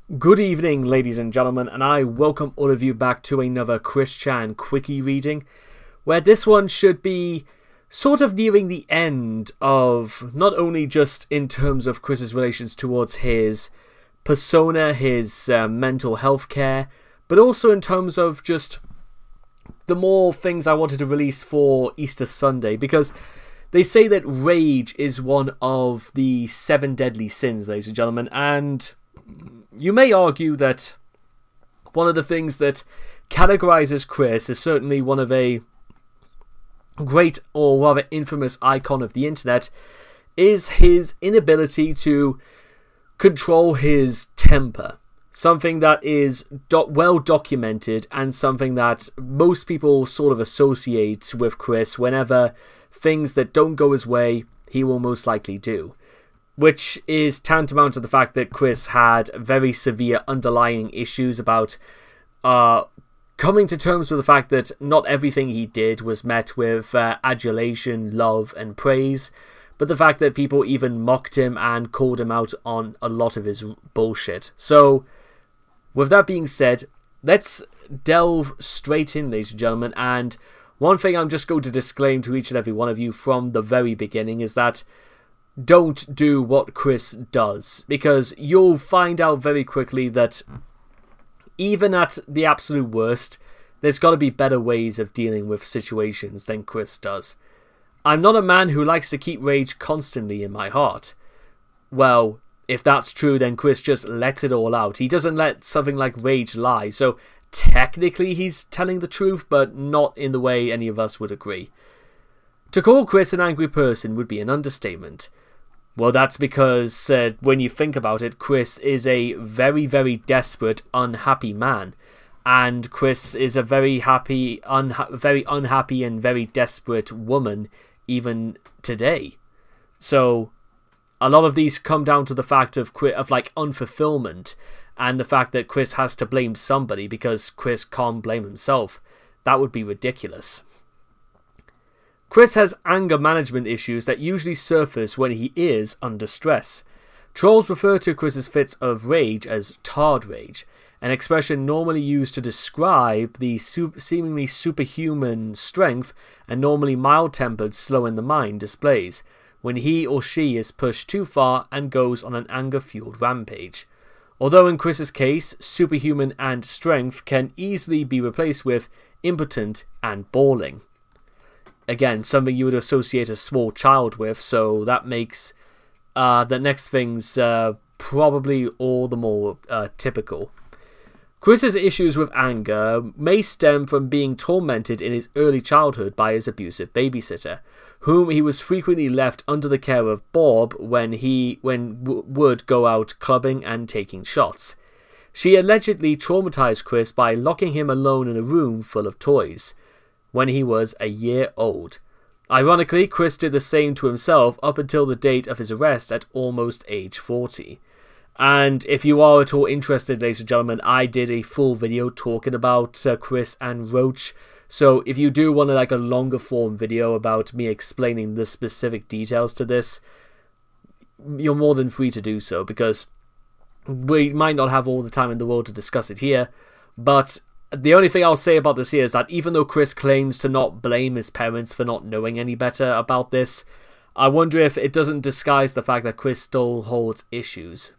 Good evening, ladies and gentlemen, and I welcome all of you back to another Chris Chan Quickie reading, where this one should be sort of nearing the end of not only just in terms of Chris's relations towards his persona, his mental health care, but also in terms of just the more things I wanted to release for Easter Sunday, because they say that rage is one of the 7 deadly sins, ladies and gentlemen, and you may argue that one of the things that categorizes Chris is certainly one of a great or rather infamous icon of the internet is his inability to control his temper. Something that is well documented and something that most people sort of associate with Chris whenever things that don't go his way, he will most likely do. Which is tantamount to the fact that Chris had very severe underlying issues about coming to terms with the fact that not everything he did was met with adulation, love, and praise, but the fact that people even mocked him and called him out on a lot of his bullshit. So, with that being said, let's delve straight in, ladies and gentlemen, and one thing I'm just going to disclaim to each and every one of you from the very beginning is that don't do what Chris does, because you'll find out very quickly that even at the absolute worst, there's got to be better ways of dealing with situations than Chris does. I'm not a man who likes to keep rage constantly in my heart. Well, if that's true, then Chris just lets it all out. He doesn't let something like rage lie, so technically he's telling the truth, but not in the way any of us would agree. To call Chris an angry person would be an understatement. Well, that's because when you think about it, Chris is a very, very desperate, unhappy man. And Chris is a very unhappy and very desperate woman even today. So, a lot of these come down to the fact of like unfulfillment and the fact that Chris has to blame somebody because Chris can't blame himself. That would be ridiculous. Chris has anger management issues that usually surface when he is under stress. Trolls refer to Chris's fits of rage as tard rage, an expression normally used to describe the seemingly superhuman strength and normally mild-tempered slow-in-the-mind displays when he or she is pushed too far and goes on an anger-fueled rampage. Although in Chris's case, superhuman and strength can easily be replaced with impotent and bawling. Again, something you would associate a small child with, so that makes the next things probably all the more typical. Chris's issues with anger may stem from being tormented in his early childhood by his abusive babysitter, whom he was frequently left under the care of Bob when would go out clubbing and taking shots. She allegedly traumatized Chris by locking him alone in a room full of toys when he was a year old. Ironically, Chris did the same to himself up until the date of his arrest at almost age 40. And if you are at all interested, ladies and gentlemen, I did a full video talking about Chris and Roach. So if you do want like a longer form video about me explaining the specific details to this, you're more than free to do so, because we might not have all the time in the world to discuss it here. But the only thing I'll say about this here is that even though Chris claims to not blame his parents for not knowing any better about this, I wonder if it doesn't disguise the fact that Chris still holds issues.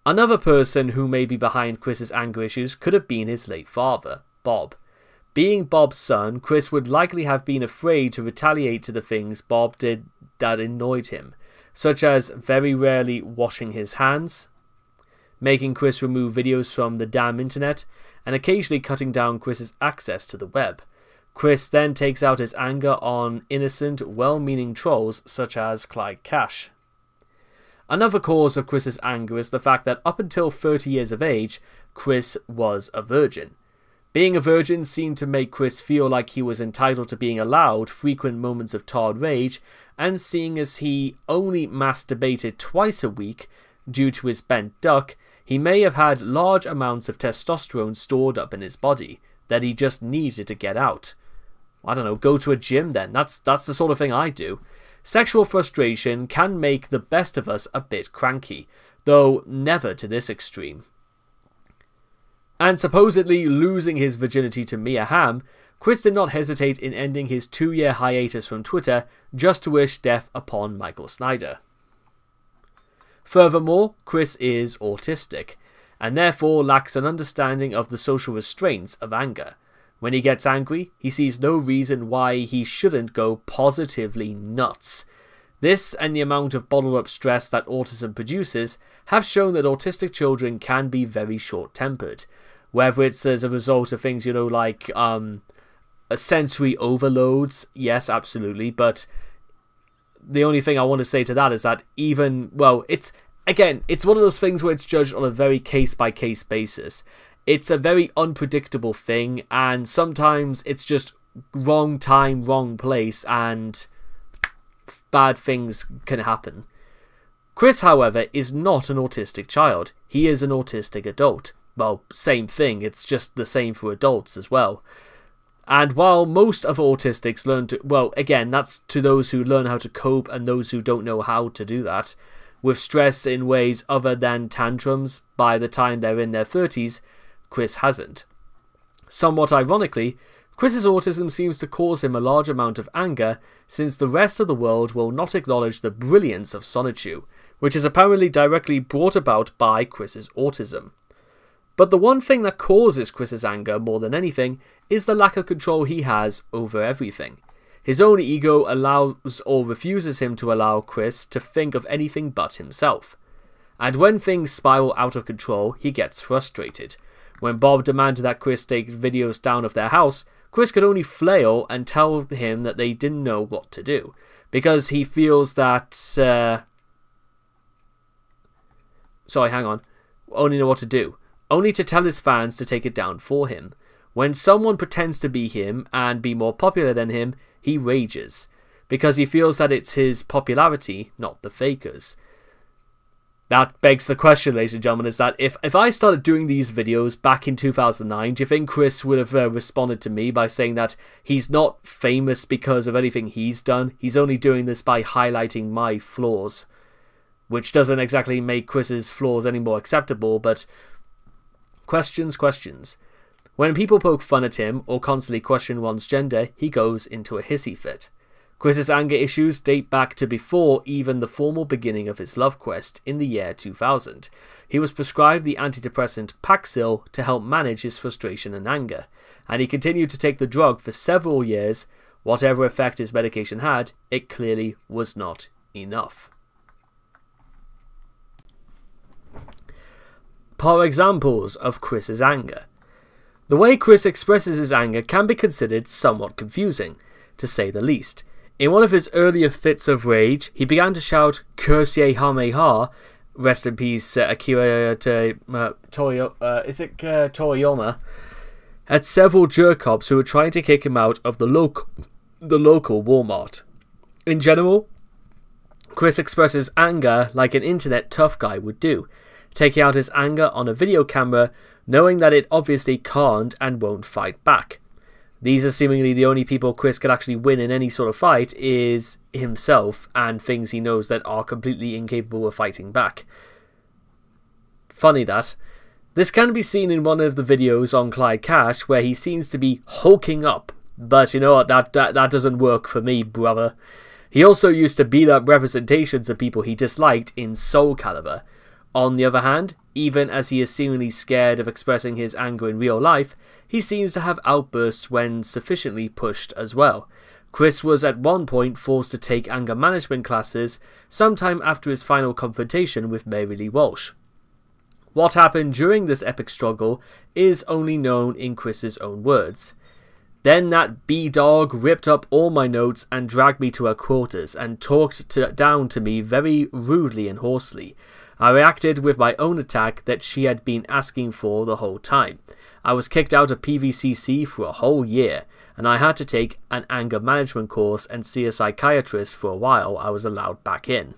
Another person who may be behind Chris's anger issues could have been his late father, Bob. Being Bob's son, Chris would likely have been afraid to retaliate to the things Bob did that annoyed him, such as very rarely washing his hands, making Chris remove videos from the damn internet, and occasionally cutting down Chris's access to the web. Chris then takes out his anger on innocent, well-meaning trolls such as Clyde Cash. Another cause of Chris's anger is the fact that up until 30 years of age, Chris was a virgin. Being a virgin seemed to make Chris feel like he was entitled to being allowed frequent moments of tard rage, and seeing as he only masturbated twice a week due to his bent duck, he may have had large amounts of testosterone stored up in his body that he just needed to get out. I don't know, go to a gym then. That's the sort of thing I do. Sexual frustration can make the best of us a bit cranky. though never to this extreme. And supposedly losing his virginity to Mia Hamm, Chris did not hesitate in ending his 2-year hiatus from Twitter just to wish death upon Michael Snyder. Furthermore, Chris is autistic, and therefore lacks an understanding of the social restraints of anger. When he gets angry, he sees no reason why he shouldn't go positively nuts. This and the amount of bottled up stress that autism produces have shown that autistic children can be very short-tempered. Whether it's as a result of things, like sensory overloads, yes, absolutely, but the only thing I want to say to that is that it's one of those things where it's judged on a very case-by-case basis. It's a very unpredictable thing, and sometimes it's just wrong time, wrong place, and bad things can happen. Chris, however, is not an autistic child. He is an autistic adult. Well, same thing, it's just the same for adults as well. And while most of autistics learn to... Well, again, that's to those who learn how to cope and those who don't know how to do that, with stress in ways other than tantrums by the time they're in their 30s, Chris hasn't. Somewhat ironically, Chris's autism seems to cause him a large amount of anger, since the rest of the world will not acknowledge the brilliance of Sonichu, which is apparently directly brought about by Chris's autism. But the one thing that causes Chris's anger more than anything is the lack of control he has over everything. His own ego allows or refuses him to allow Chris to think of anything but himself. And when things spiral out of control, he gets frustrated. When Bob demanded that Chris take videos down of their house, Chris could only flail and tell him that they didn't know what to do, because he feels that... only know what to do. Only to tell his fans to take it down for him. When someone pretends to be him and be more popular than him, he rages, because he feels that it's his popularity, not the fakers. That begs the question, ladies and gentlemen, is that if I started doing these videos back in 2009, do you think Chris would have responded to me by saying that he's not famous because of anything he's done, he's only doing this by highlighting my flaws? Which doesn't exactly make Chris's flaws any more acceptable, but... Questions. When people poke fun at him or constantly question one's gender, he goes into a hissy fit. Chris's anger issues date back to before even the formal beginning of his love quest in the year 2000. He was prescribed the antidepressant Paxil to help manage his frustration and anger, and he continued to take the drug for several years. Whatever effect his medication had, it clearly was not enough. Par examples of Chris's anger. The way Chris expresses his anger can be considered somewhat confusing, to say the least. In one of his earlier fits of rage, he began to shout "Kursye Hameha," rest in peace Akira Toriyama, at several jerk-ops who were trying to kick him out of the local Walmart. In general, Chris expresses anger like an internet tough guy would do, taking out his anger on a video camera, knowing that it obviously can't and won't fight back. These are seemingly the only people Chris could actually win in any sort of fight is himself and things he knows that are completely incapable of fighting back. Funny that. This can be seen in one of the videos on Clyde Cash where he seems to be hulking up, but you know what, that doesn't work for me, brother. He also used to beat up representations of people he disliked in Soul Calibur. On the other hand, even as he is seemingly scared of expressing his anger in real life, he seems to have outbursts when sufficiently pushed as well. Chris was at one point forced to take anger management classes sometime after his final confrontation with Mary Lee Walsh. What happened during this epic struggle is only known in Chris's own words. Then that B-dog ripped up all my notes and dragged me to her quarters and talked down to me very rudely and hoarsely. I reacted with my own attack that she had been asking for the whole time. I was kicked out of PVCC for a whole year, and I had to take an anger management course and see a psychiatrist for a while I was allowed back in.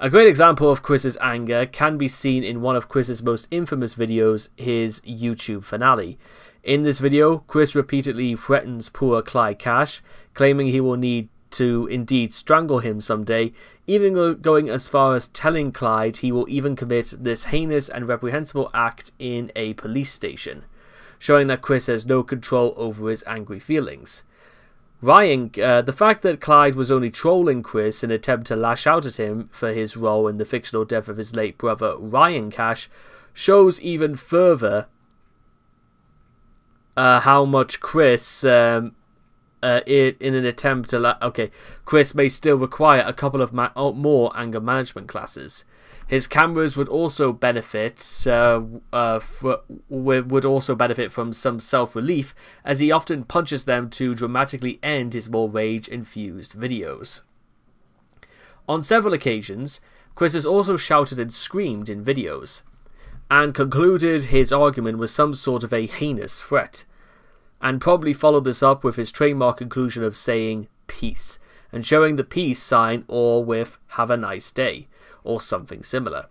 A great example of Chris's anger can be seen in one of Chris's most infamous videos, his YouTube finale. In this video, Chris repeatedly threatens poor Clyde Cash, claiming he will need to indeed strangle him someday, even going as far as telling Clyde he will even commit this heinous and reprehensible act in a police station, showing that Chris has no control over his angry feelings. The fact that Clyde was only trolling Chris in an attempt to lash out at him for his role in the fictional death of his late brother Ryan Cash shows even further how much Chris, in an attempt to... Chris may still require a couple of more anger management classes. His cameras would also benefit from some self-relief, as he often punches them to dramatically end his more rage-infused videos. On several occasions, Chris has also shouted and screamed in videos, and concluded his argument with some sort of a heinous threat, and probably followed this up with his trademark conclusion of saying peace, and showing the peace sign, or with have a nice day, or something similar.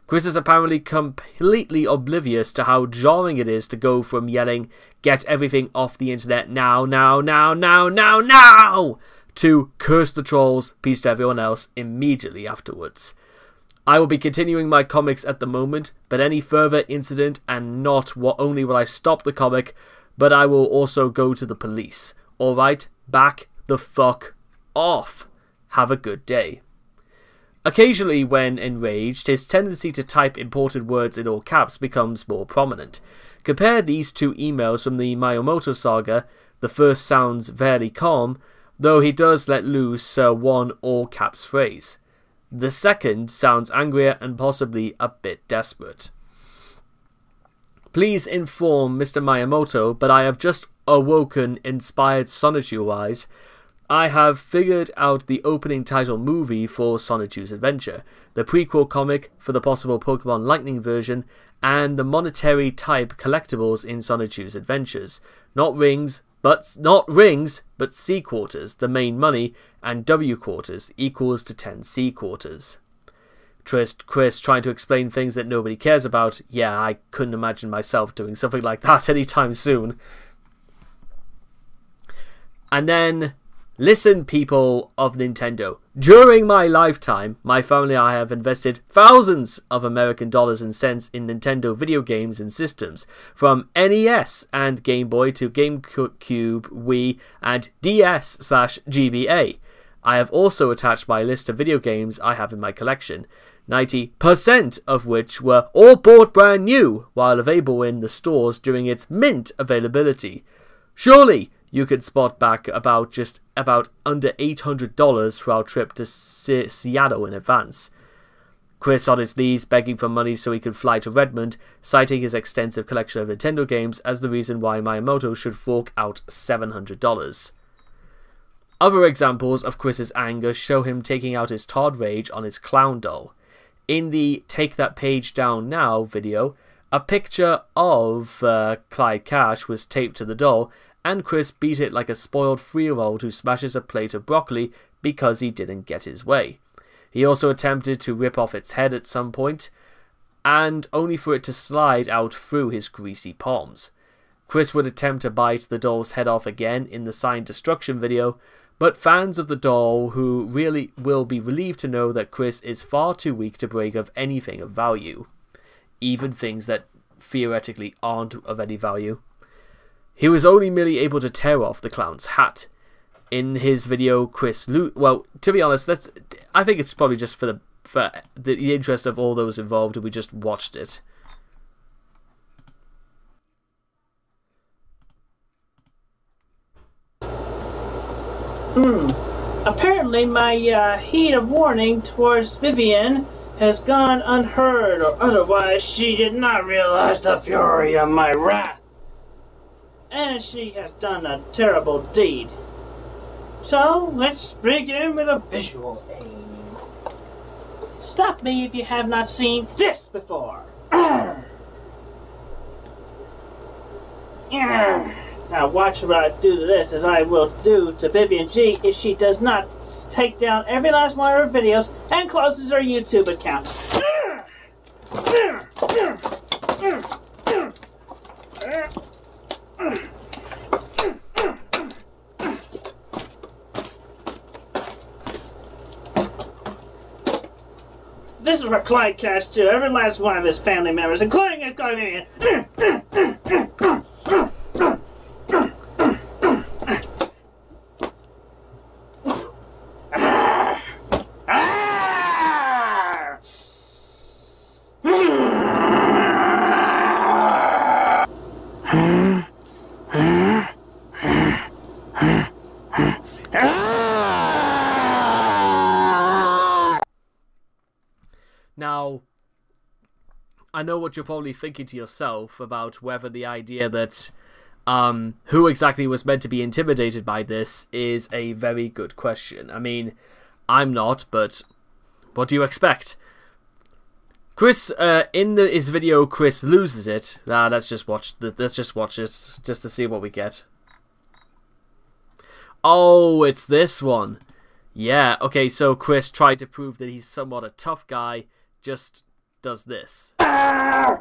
Chris is apparently completely oblivious to how jarring it is to go from yelling, "Get everything off the internet now, now, now, now, now, now!" to curse the trolls, peace to everyone else immediately afterwards. I will be continuing my comics at the moment, but any further incident, and not only will I stop the comic, but I will also go to the police. Alright, back the fuck off. Have a good day. Occasionally, when enraged, his tendency to type important words in all caps becomes more prominent. Compare these two emails from the Miyamoto saga. The first sounds fairly calm, though he does let loose one all caps phrase. The second sounds angrier and possibly a bit desperate. Please inform Mr. Miyamoto, but I have just awoken inspired Sonichu-wise. I have figured out the opening title movie for Sonichu's Adventure, the prequel comic for the possible Pokemon Lightning version, and the monetary type collectibles in Sonichu's Adventures. Not rings, but C quarters, the main money, and W quarters equals to 10 C quarters. Chris trying to explain things that nobody cares about. Yeah, I couldn't imagine myself doing something like that anytime soon. And then, listen, people of Nintendo. During my lifetime, my family and I have invested thousands of American dollars and cents in Nintendo video games and systems, from NES and Game Boy to GameCube, Wii, and DS/GBA. I have also attached my list of video games I have in my collection, 90% of which were all bought brand new while available in the stores during its mint availability. Surely you could spot back about under $800 for our trip to Seattle in advance. Chris on his knees begging for money so he could fly to Redmond, citing his extensive collection of Nintendo games as the reason why Miyamoto should fork out $700. Other examples of Chris's anger show him taking out his Todd rage on his clown doll. In the Take That Page Down Now video, a picture of Clyde Cash was taped to the doll, and Chris beat it like a spoiled 3-year-old who smashes a plate of broccoli because he didn't get his way. He also attempted to rip off its head at some point, and only for it to slide out through his greasy palms. Chris would attempt to bite the doll's head off again in the Sign Destruction video, but fans of the doll who really will be relieved to know that Chris is far too weak to break of anything of value, even things that theoretically aren't of any value. He was only merely able to tear off the clown's hat. In his video, well, to be honest, I think it's probably just for the interest of all those involved, and we just watched it. Apparently my heat of warning towards Vivian has gone unheard, or otherwise she did not realize the fury of my wrath. And she has done a terrible deed. So, let's begin with a visual aid. Stop me if you have not seen this before. Now watch what I do to this, as I will do to Vivian G if she does not take down every last one of her videos and closes her YouTube account. is for Clyde Cash too. Every last one of his family members, including his guardian. Now, I know what you're probably thinking to yourself about whether the idea that who exactly was meant to be intimidated by this is a very good question. I mean, I'm not, but what do you expect? Chris, in his video, Chris loses it. Let's just watch this just to see what we get. Oh, it's this one. Yeah, okay, so Chris tried to prove that he's somewhat a tough guy, just does this. Yeah.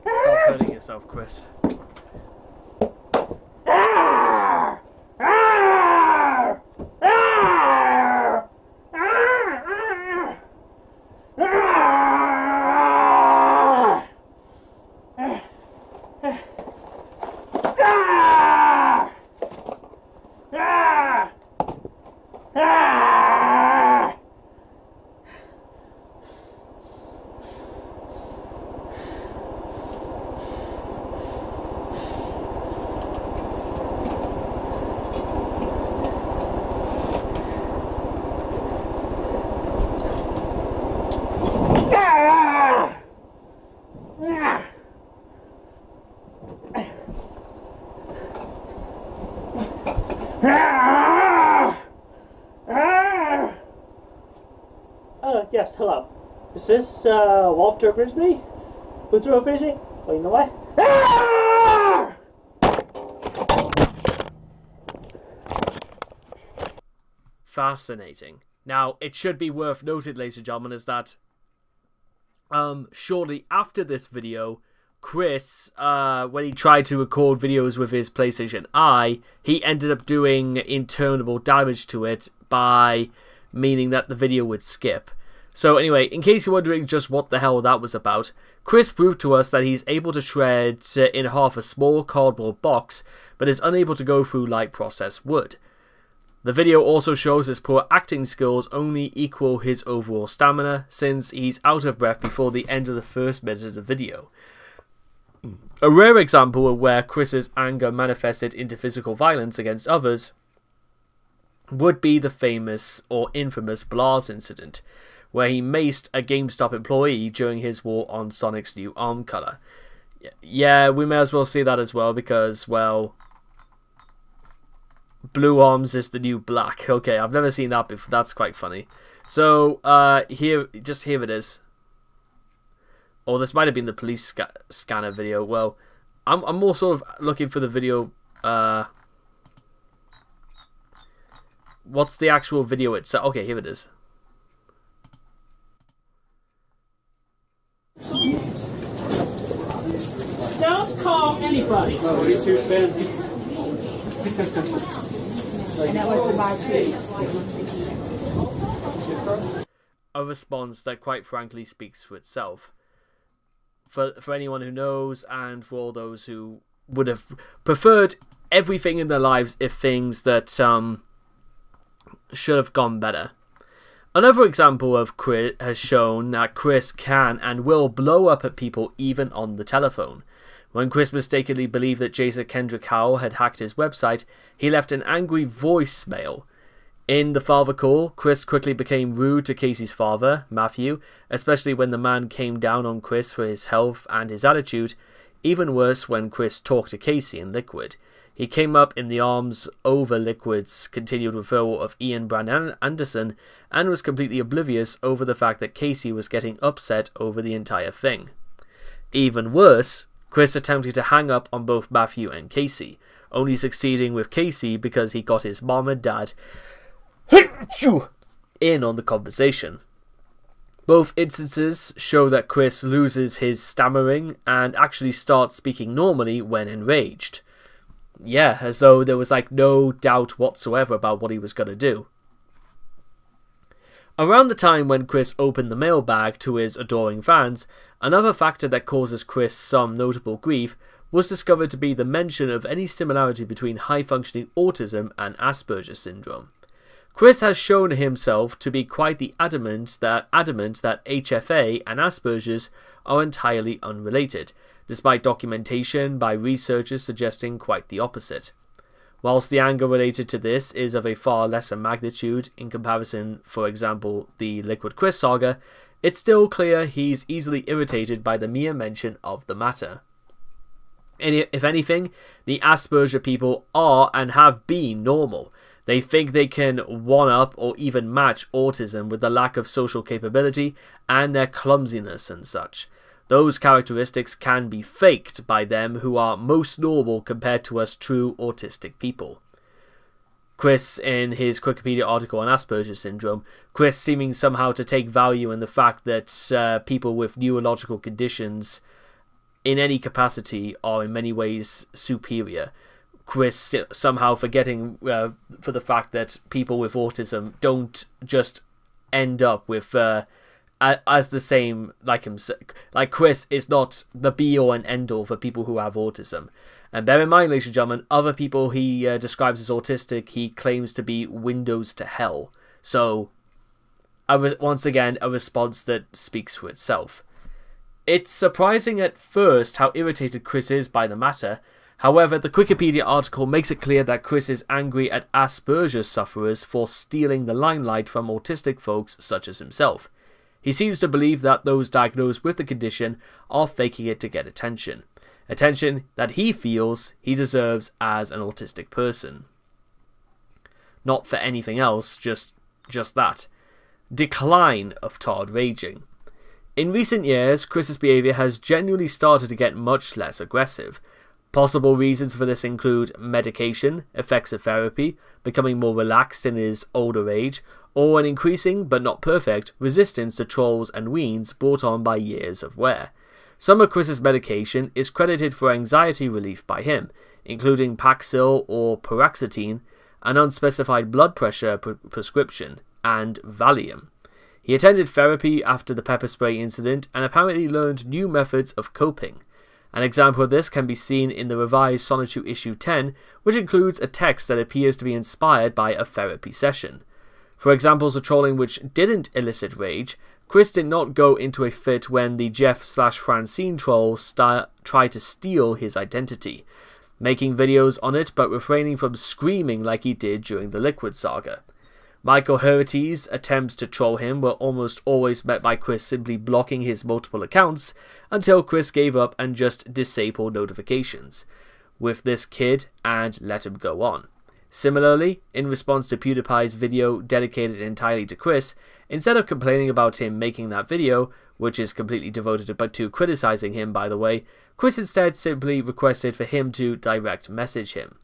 Stop hurting yourself, Chris. Yes, hello. Is this, Walter Frisbee? Who threw a frisbee? Well, you know what? Fascinating. Now, it should be worth noted, ladies and gentlemen, is that shortly after this video, Chris, when he tried to record videos with his PlayStation Eye, he ended up doing internal damage to it by meaning that the video would skip. So anyway, in case you're wondering just what the hell that was about, Chris proved to us that he's able to shred in half a small cardboard box, but is unable to go through light processed wood. The video also shows his poor acting skills only equal his overall stamina, since he's out of breath before the end of the first minute of the video. A rare example of where Chris's anger manifested into physical violence against others would be the famous or infamous Blas incident, where he maced a GameStop employee during his war on Sonic's new arm color. Yeah, we may as well see that as well, because, well, blue arms is the new black. Okay, I've never seen that before. That's quite funny. So, here it is. Or this might have been the police scanner video. Well, I'm more sort of looking for the video. What's the actual video itself? Okay, here it is. Don't call anybody. Oh, what are you two fans? And that was the bar too. A response that quite frankly speaks for itself. For anyone who knows, and for all those who would have preferred everything in their lives if things that should have gone better. Another example of Chris has shown that Chris can and will blow up at people even on the telephone. When Chris mistakenly believed that Jason Kendrick Howell had hacked his website, he left an angry voicemail. In the father call, Chris quickly became rude to Casey's father, Matthew, especially when the man came down on Chris for his health and his attitude. Even worse when Chris talked to Casey in Liquid. He came up in the arms over Liquid's continued referral of Ian Brand Anderson and was completely oblivious over the fact that Casey was getting upset over the entire thing. Even worse, Chris attempted to hang up on both Matthew and Casey, only succeeding with Casey because he got his mom and dad in on the conversation. Both instances show that Chris loses his stammering and actually starts speaking normally when enraged. Yeah, as though there was like no doubt whatsoever about what he was going to do. Around the time when Chris opened the mailbag to his adoring fans, another factor that causes Chris some notable grief was discovered to be the mention of any similarity between high-functioning autism and Asperger's syndrome. Chris has shown himself to be quite the adamant that HFA and Asperger's are entirely unrelated, despite documentation by researchers suggesting quite the opposite. Whilst the anger related to this is of a far lesser magnitude in comparison, for example, the Liquid Chris saga, it's still clear he's easily irritated by the mere mention of the matter. If anything, the Asperger people are and have been normal. They think they can one-up or even match autism with the lack of social capability and their clumsiness and such. Those characteristics can be faked by them who are most normal compared to us true autistic people. Chris, in his Wikipedia article on Asperger's syndrome, Chris seeming somehow to take value in the fact that people with neurological conditions in any capacity are in many ways superior. Chris somehow forgetting for the fact that people with autism don't just end up with as the same like himself. Like Chris is not the be-all and end-all for people who have autism. And bear in mind, ladies and gentlemen, other people he describes as autistic, he claims to be windows to hell. So, once again, a response that speaks for itself. It's surprising at first how irritated Chris is by the matter. However, the Wikipedia article makes it clear that Chris is angry at Asperger's sufferers for stealing the limelight from autistic folks such as himself. He seems to believe that those diagnosed with the condition are faking it to get attention. Attention that he feels he deserves as an autistic person. Not for anything else, just that. Decline of Todd raging. In recent years, Chris's behaviour has genuinely started to get much less aggressive. Possible reasons for this include medication, effects of therapy, becoming more relaxed in his older age, or an increasing, but not perfect, resistance to trolls and weans brought on by years of wear. Some of Chris's medication is credited for anxiety relief by him, including Paxil or Paroxetine, an unspecified blood pressure prescription, and Valium. He attended therapy after the pepper spray incident and apparently learned new methods of coping. An example of this can be seen in the revised Sonichu issue 10, which includes a text that appears to be inspired by a therapy session. For examples of trolling which didn't elicit rage, Chris did not go into a fit when the Jeff/Francine troll tried to steal his identity, making videos on it but refraining from screaming like he did during the Liquid saga. Michael Herity's attempts to troll him were almost always met by Chris simply blocking his multiple accounts until Chris gave up and just disabled notifications with this kid and let him go on. Similarly, in response to PewDiePie's video dedicated entirely to Chris, instead of complaining about him making that video, which is completely devoted to criticizing him by the way, Chris instead simply requested for him to direct message him.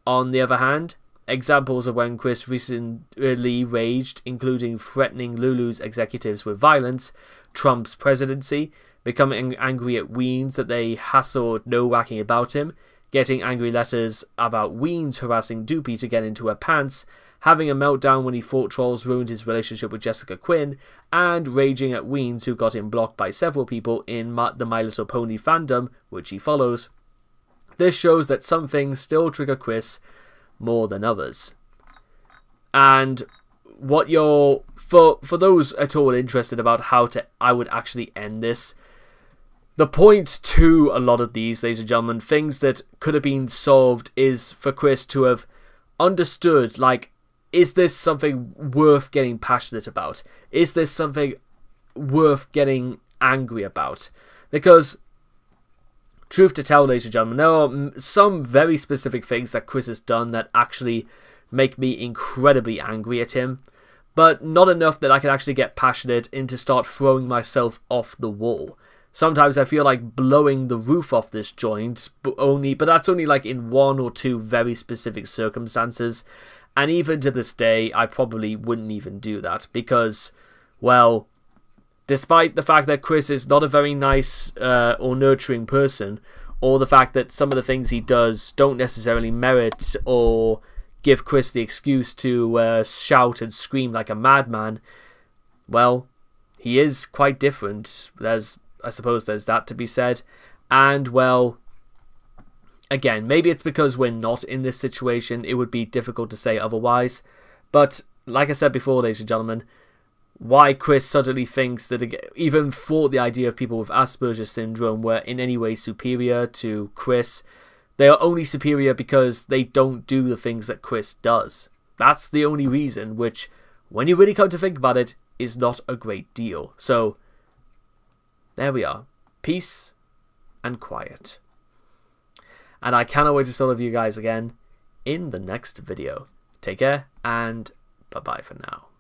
On the other hand, examples of when Chris recently raged, including threatening Lulu's executives with violence, Trump's presidency, becoming angry at Weens that they hassled no whacking about him, getting angry letters about Weens harassing Doopy to get into her pants, having a meltdown when he thought trolls ruined his relationship with Jessica Quinn, and raging at Weens who got him blocked by several people in the My Little Pony fandom, which he follows. This shows that some things still trigger Chris more than others. And what for those at all interested about how I would actually end this, the point to a lot of these, ladies and gentlemen, things that could have been solved is for Chris to have understood, like, is this something worth getting passionate about? Is this something worth getting angry about? Because truth to tell, ladies and gentlemen, there are some very specific things that Chris has done that actually make me incredibly angry at him, but not enough that I can actually get passionate and to start throwing myself off the wall. Sometimes I feel like blowing the roof off this joint, but that's only like in one or two very specific circumstances, And even to this day, I probably wouldn't even do that because, well, despite the fact that Chris is not a very nice or nurturing person, or the fact that some of the things he does don't necessarily merit or give Chris the excuse to shout and scream like a madman, well, he is quite different. I suppose there's that to be said. And, well, again, maybe it's because we're not in this situation. It would be difficult to say otherwise. But, like I said before, ladies and gentlemen, why Chris suddenly thinks that, even thought the idea of people with Asperger's syndrome were in any way superior to Chris, they are only superior because they don't do the things that Chris does. That's the only reason, which, when you really come to think about it, is not a great deal. So, there we are. Peace and quiet. And I cannot wait to see all of you guys again in the next video. Take care, and bye-bye for now.